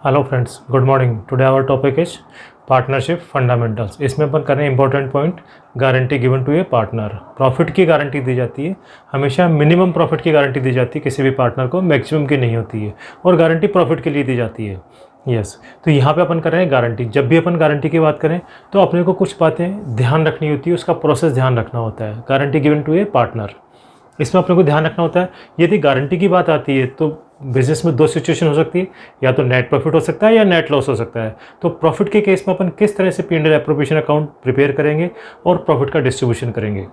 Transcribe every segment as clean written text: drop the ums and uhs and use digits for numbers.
Hello friends, good morning. Today our topic is partnership fundamentals. इसमें अपन कर रहे हैं important point, guarantee given to a partner. Profit की गारंटी दी जाती है, हमेशा मिनिमम प्रॉफिट की गारंटी दी जाती है किसी भी पार्टनर को, मैक्सिमम की नहीं होती है। और गारंटी प्रॉफिट के लिए दी जाती है। यस, तो यहाँ पे अपन कर रहे हैं गारंटी। जब भी अपन गारंटी की बात करें तो अपने को कुछ बातें ध्यान रखनी होती है, उसका प्रोसेस ध्यान रखना होता है। Guarantee given to a partner, इसमें अपने को ध्यान रखना होता है। यदि गारंटी की बात आती है तो बिजनेस में दो सिचुएशन हो सकती है, या तो नेट प्रॉफिट हो सकता है या नेट लॉस हो सकता है। तो प्रॉफिट के केस में अपन किस तरह से P&L एप्रोप्रिएशन अकाउंट प्रिपेयर करेंगे और प्रॉफिट का डिस्ट्रीब्यूशन करेंगे।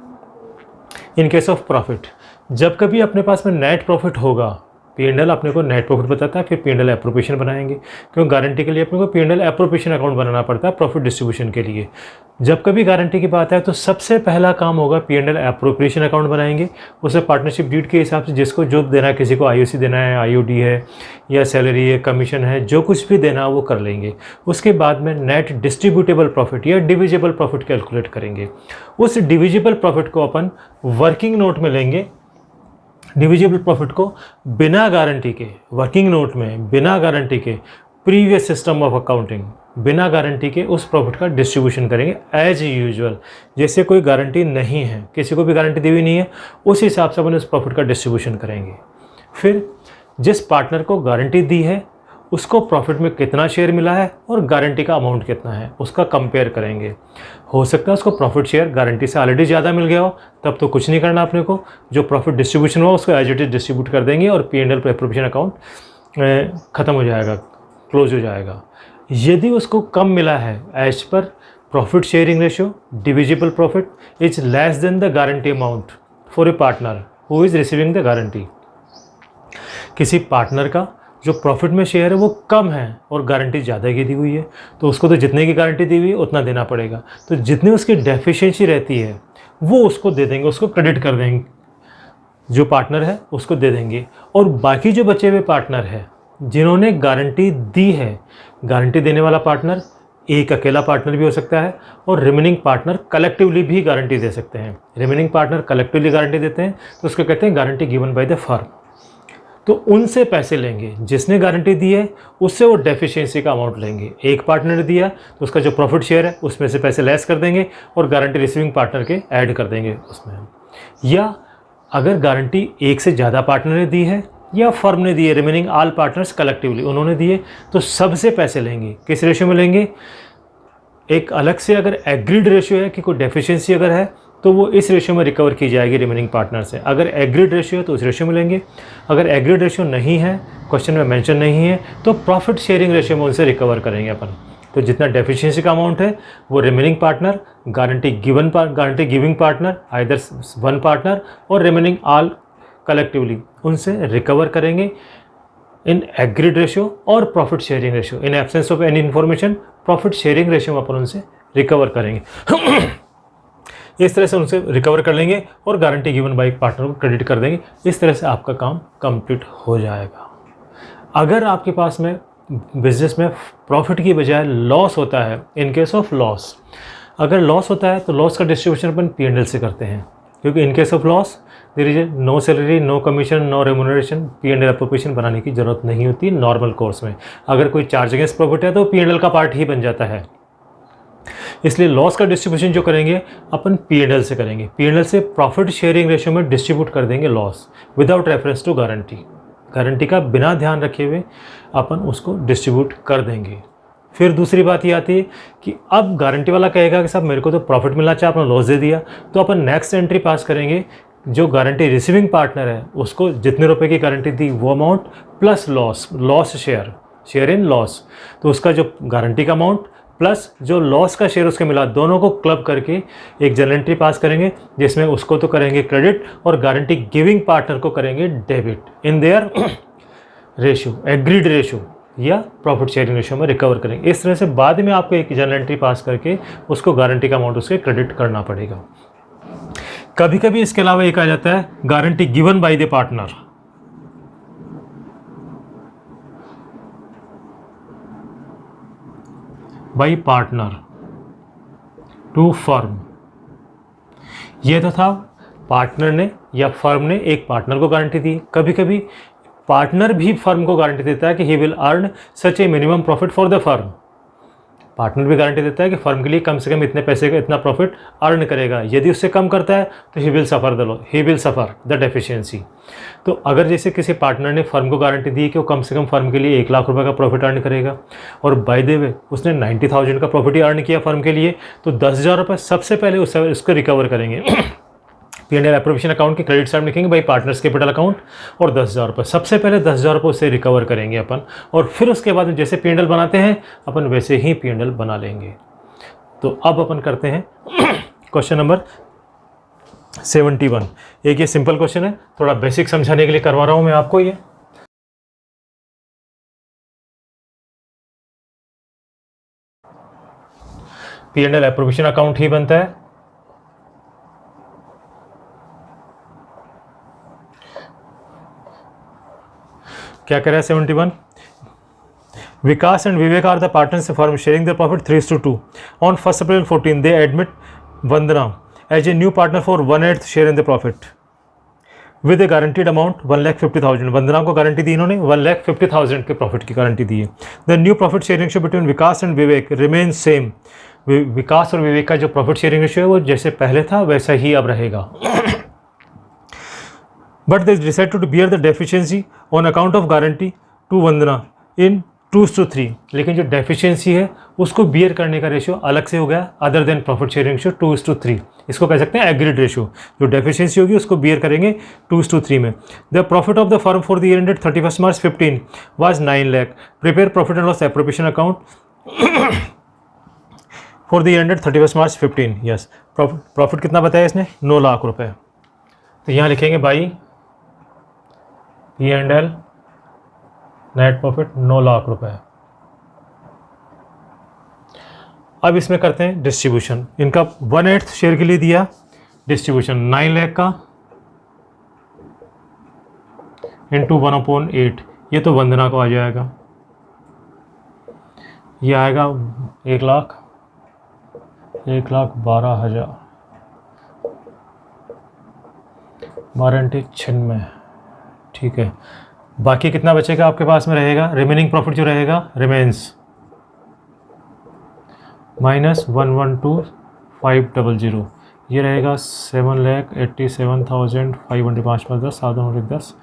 इन केस ऑफ प्रॉफिट, जब कभी अपने पास में नेट प्रॉफिट होगा, P&L अपने को नेट प्रॉफिट बताता है, फिर P&L एप्रोप्रिएशन बनाएंगे, क्योंकि गारंटी के लिए अपने को P&L एप्रोप्रिएशन अकाउंट बनाना पड़ता है प्रॉफिट डिस्ट्रीब्यूशन के लिए। जब कभी गारंटी की बात है तो सबसे पहला काम होगा P&L एप्रोप्रिएशन अकाउंट बनाएंगे। उसे पार्टनरशिप डीड के हिसाब से जिसको जो देना है, किसी को IOC देना है, IOD है, या सैलरी है, कमीशन है, जो कुछ भी देना है वो कर लेंगे। उसके बाद में नेट डिस्ट्रीब्यूटेबल प्रॉफिट या डिविजिबल प्रॉफिट कैलकुलेट करेंगे। उस डिविजिबल प्रॉफिट को अपन वर्किंग नोट में लेंगे। डिविजिबल प्रॉफिट को बिना गारंटी के, वर्किंग नोट में बिना गारंटी के, प्रीवियस सिस्टम ऑफ अकाउंटिंग, बिना गारंटी के उस प्रॉफिट का डिस्ट्रीब्यूशन करेंगे एज यूजुअल। जैसे कोई गारंटी नहीं है, किसी को भी गारंटी दी हुई नहीं है, उस हिसाब से अपन उस प्रॉफिट का डिस्ट्रीब्यूशन करेंगे। फिर जिस पार्टनर को गारंटी दी है उसको प्रॉफिट में कितना शेयर मिला है और गारंटी का अमाउंट कितना है, उसका कंपेयर करेंगे। हो सकता है उसको प्रॉफिट शेयर गारंटी से ऑलरेडी ज़्यादा मिल गया हो, तब तो कुछ नहीं करना अपने को। जो प्रॉफिट डिस्ट्रीब्यूशन हो उसको एज इट इज डिस्ट्रीब्यूट कर देंगे और P&L पर एप्रोप्रिएशन अकाउंट ख़त्म हो जाएगा, क्लोज हो जाएगा। यदि उसको कम मिला है, as per profit sharing ratio divisible profit is less than the guarantee amount for a partner who is receiving the guarantee. किसी पार्टनर का जो प्रॉफिट में शेयर है वो कम है और गारंटी ज़्यादा की दी हुई है, तो उसको तो जितने की गारंटी दी हुई है उतना देना पड़ेगा। तो जितनी उसकी डेफिशिएंसी रहती है वो उसको दे देंगे, उसको क्रेडिट कर देंगे, जो पार्टनर है उसको दे देंगे। और बाकी जो बचे हुए पार्टनर है जिन्होंने गारंटी दी है, गारंटी देने वाला पार्टनर एक अकेला पार्टनर भी हो सकता है और रिमेनिंग पार्टनर कलेक्टिवली भी गारंटी दे सकते हैं। रिमेनिंग पार्टनर कलेक्टिवली गारंटी देते हैं तो उसको कहते हैं guarantee given by the firm. तो उनसे पैसे लेंगे, जिसने गारंटी दी है उससे वो डेफिशिएंसी का अमाउंट लेंगे। एक पार्टनर ने दिया तो उसका जो प्रॉफिट शेयर है उसमें से पैसे लेस कर देंगे और गारंटी रिसीविंग पार्टनर के ऐड कर देंगे उसमें। या अगर गारंटी एक से ज़्यादा पार्टनर ने दी है या फर्म ने दी है, रिमेनिंग ऑल पार्टनर्स कलेक्टिवली उन्होंने दिए, तो सबसे पैसे लेंगे। किस रेशियो में लेंगे? एक अलग से अगर एग्रीड रेशियो है कि कोई डेफिशिएंसी अगर है तो वो इस रेशियो में रिकवर की जाएगी रिमेनिंग पार्टनर से। अगर एग्रीड रेशियो है तो उस रेशियो में लेंगे। अगर एग्रीड रेशियो नहीं है, क्वेश्चन में मेंशन नहीं है, तो प्रॉफिट शेयरिंग रेशियो में उनसे रिकवर करेंगे अपन। तो जितना डेफिशिएंसी का अमाउंट है वो remaining partner, guarantee giving partner, either one partner और रिमेनिंग ऑल कलेक्टिवली, उनसे रिकवर करेंगे इन एग्रीड रेशियो और profit sharing ratio. In absence of any information profit sharing ratio में अपन उनसे रिकवर करेंगे। इस तरह से उनसे रिकवर कर लेंगे और गारंटी गिवन बाय पार्टनर को क्रेडिट कर देंगे। इस तरह से आपका काम कंप्लीट हो जाएगा। अगर आपके पास में बिजनेस में प्रॉफिट की बजाय लॉस होता है, इन केस ऑफ लॉस, अगर लॉस होता है तो लॉस का डिस्ट्रीब्यूशन अपन P&L से करते हैं, क्योंकि in case of loss there is no salary, no commission, no remuneration, P&L appropriation बनाने की जरूरत नहीं होती नॉर्मल कोर्स में। अगर कोई चार्ज अगेंस्ट प्रॉफिट है तो P&L का पार्ट ही बन जाता है। इसलिए लॉस का डिस्ट्रीब्यूशन जो करेंगे अपन P&L से करेंगे। P&L से प्रॉफिट शेयरिंग रेशियो में डिस्ट्रीब्यूट कर देंगे loss without reference to guarantee. Guarantee का बिना ध्यान रखे हुए अपन उसको डिस्ट्रीब्यूट कर देंगे। फिर दूसरी बात ये आती है कि अब गारंटी वाला कहेगा कि साहब मेरे को तो प्रॉफिट मिलना चाहिए, आपने लॉस दे दिया, तो अपन नेक्स्ट एंट्री पास करेंगे। जो गारंटी रिसीविंग पार्टनर है उसको जितने रुपए की गारंटी दी वो amount plus loss share in loss, तो उसका जो गारंटी का अमाउंट प्लस जो लॉस का शेयर उसके मिला, दोनों को क्लब करके एक जनरल एंट्री पास करेंगे, जिसमें उसको तो करेंगे क्रेडिट और गारंटी गिविंग पार्टनर को करेंगे debit in their ratio, agreed ratio या प्रॉफिट शेयरिंग रेशियो में रिकवर करेंगे। इस तरह से बाद में आपको एक जनरल एंट्री पास करके उसको गारंटी का अमाउंट उसके क्रेडिट करना पड़ेगा। कभी कभी इसके अलावा एक आ जाता है guarantee given by the partner. By partner to firm. यह तो था पार्टनर ने या फर्म ने एक पार्टनर को गारंटी दी। कभी कभी पार्टनर भी फर्म को गारंटी देता है कि he will earn such A minimum profit for the firm. Partner भी गारंटी देता है कि फर्म के लिए कम से कम इतने पैसे का इतना प्रॉफिट अर्न करेगा, यदि उससे कम करता है तो he will suffer the deficiency. तो अगर जैसे किसी पार्टनर ने फर्म को गारंटी दी कि वो कम से कम फर्म के लिए 1 लाख रुपए का प्रॉफिट अर्न करेगा, और बाय द वे उसने 90,000 का प्रॉफिट ही अर्न किया फर्म के लिए, तो 10,000 रुपये सबसे पहले उसको रिकवर करेंगे। P&L एप्रोप्रिएशन अकाउंट के क्रेडिट साइड में लिखेंगे भाई पार्टनर्स कैपिटल अकाउंट, और 10,000 रुपये सबसे पहले 10,000 रुपये उससे रिकवर करेंगे अपन, और फिर उसके बाद जैसे P&L बनाते हैं अपन वैसे ही P&L बना लेंगे। तो अब अपन करते हैं क्वेश्चन नंबर 71। एक ये सिंपल क्वेश्चन है, थोड़ा बेसिक समझाने के लिए करवा रहा हूँ मैं आपको। ये P&L एप्रोप्रिएशन अकाउंट ही बनता है। क्या कह रहा है 71? Vikas and Vivek are the partners firm sharing the profit 3:2। On 1 April 14 they admit Vandana as a new partner for 1/8 share in the profit with a guaranteed amount 1,50,000। Vandana को गारंटी दी इन्होंने 1,50,000 के प्रॉफिट की गारंटी दी है। The new profit sharing ratio between Vikas and Vivek remain same. Vikas और विवेक का जो profit sharing ratio है वो जैसे पहले था वैसा ही अब रहेगा। But they decided to bear the deficiency on account of guarantee to Vandana in 2:3। लेकिन जो डेफिशिएंसी है उसको बियर करने का रेशियो अलग से हो गया, other than profit sharing ratio 2:3। इसको कह सकते हैं एग्रीड रेशियो। जो डेफिशिएंसी होगी उसको बियर करेंगे 2:3 में। The profit of the firm for the year ended 31 March 15 was 9 lakh. Prepare profit and loss appropriation account for the year ended 31 March 15। Yes, profit कितना बताया इसने? 9 लाख रुपए। तो यहाँ लिखेंगे by P&L net profit 9 lakh रुपए। अब इसमें करते हैं डिस्ट्रीब्यूशन। इनका 1/8 शेयर के लिए दिया डिस्ट्रीब्यूशन 9 लाख का इंटू 1/8। ये तो वंदना को आ जाएगा, ये आएगा 1,12,000 96। ठीक है, बाकी कितना बचेगा आपके पास में रहेगा? रिमेनिंग प्रॉफिट जो रहेगा रिमेन्स -112,500। ये रहेगा 7,87,500। 5 + 10 7 9 10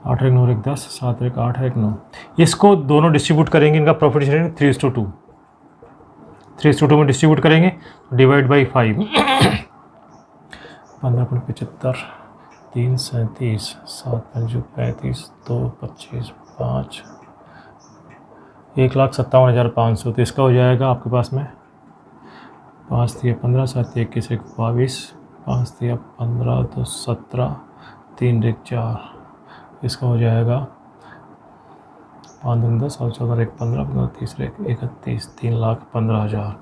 8 1 9 10 7 1 8 1 9। इसको दोनों डिस्ट्रीब्यूट करेंगे, इनका प्रॉफिट शेयरिंग 3:2 में डिस्ट्रीब्यूट करेंगे, डिवाइड बाई 5। 15 × 75 3 37 7 5 35 2 25 5 1,57,500। तो इसका हो जाएगा आपके पास में 5 × 15 7 21 1 22 5 × 15 2 17 3 1 4। इसका हो जाएगा 5 × 10 और 14 1 15 15 30 31 3,15,000।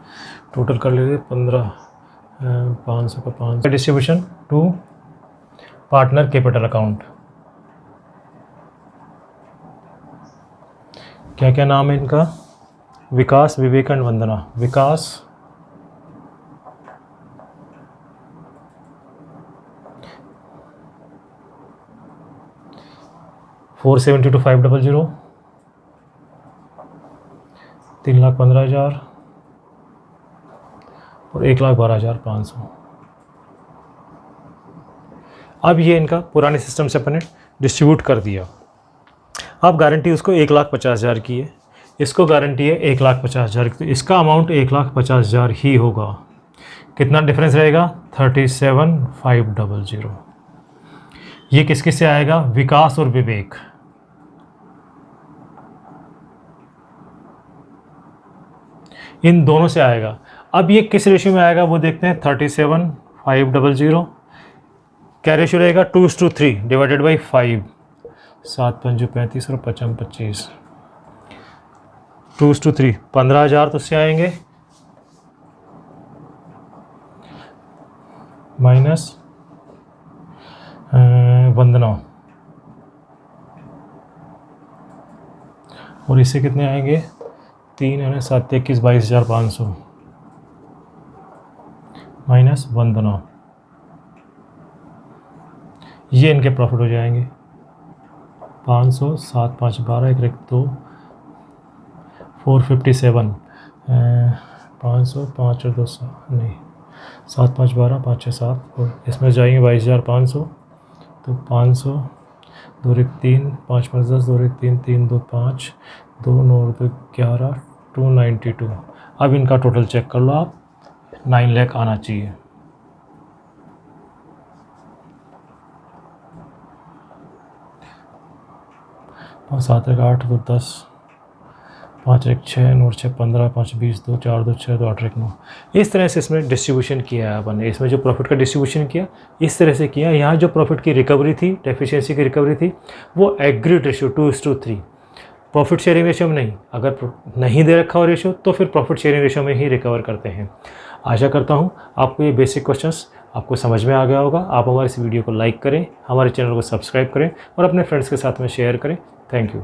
टोटल कर लेते 500 का 500। Distribution to partner capital account. क्या क्या नाम है इनका? विकास, विवेक एंड वंदना। विकास $472,500 3,15,000 और 1,12,500। अब ये इनका पुराने सिस्टम से अपने डिस्ट्रीब्यूट कर दिया। अब गारंटी उसको 1,50,000 की है, इसको गारंटी है 1,50,000 की, तो इसका अमाउंट 1,50,000 ही होगा। कितना डिफरेंस रहेगा? 37,500। ये किस किस से आएगा? विकास और विवेक। इन दोनों से आएगा। अब ये किस रेशियो में आएगा वो देखते हैं। 37,500 क्या रेशियो रहेगा? 2:3 डिवाइडेड बाई 5। 7 5 35 और 55 25। 2:3 15,000 तो उससे आएंगे, माइनस वंदना, और इससे कितने आएंगे? 3 है 7 21 22,500 माइनस वंदना। ये इनके प्रॉफिट हो जाएंगे 500, 7 5 12, 1 1 2, 457, 500, 5 और 200 नहीं, 7 5 12, 5 6 7, और इसमें जाएंगे 22,500, तो 500, 2 1 3, 5 5 10, 2 1 3, 3 2 5, 2 9 2 11, 292। अब इनका टोटल चेक कर लो आप, 9 लाख आना चाहिए। और 7 1 8, 2 10, 5 1 6, 9 6 15, 5 20, 2 4 2 6, 2 8 1 9। इस तरह से इसमें डिस्ट्रीब्यूशन किया है अपन ने। इसमें जो प्रॉफिट का डिस्ट्रीब्यूशन किया इस तरह से किया। यहाँ जो प्रॉफिट की रिकवरी थी, डेफिशिएंसी की रिकवरी थी, वो agreed ratio 2:3, profit sharing ratio में नहीं। अगर नहीं दे रखा हो रेशियो तो फिर प्रॉफिट शेयरिंग रेशियो में ही रिकवर करते हैं। आशा करता हूँ आपको ये बेसिक क्वेश्चंस आपको समझ में आ गया होगा। आप हमारे इस वीडियो को लाइक करें, हमारे चैनल को सब्सक्राइब करें और अपने फ्रेंड्स के साथ में शेयर करें। Thank you.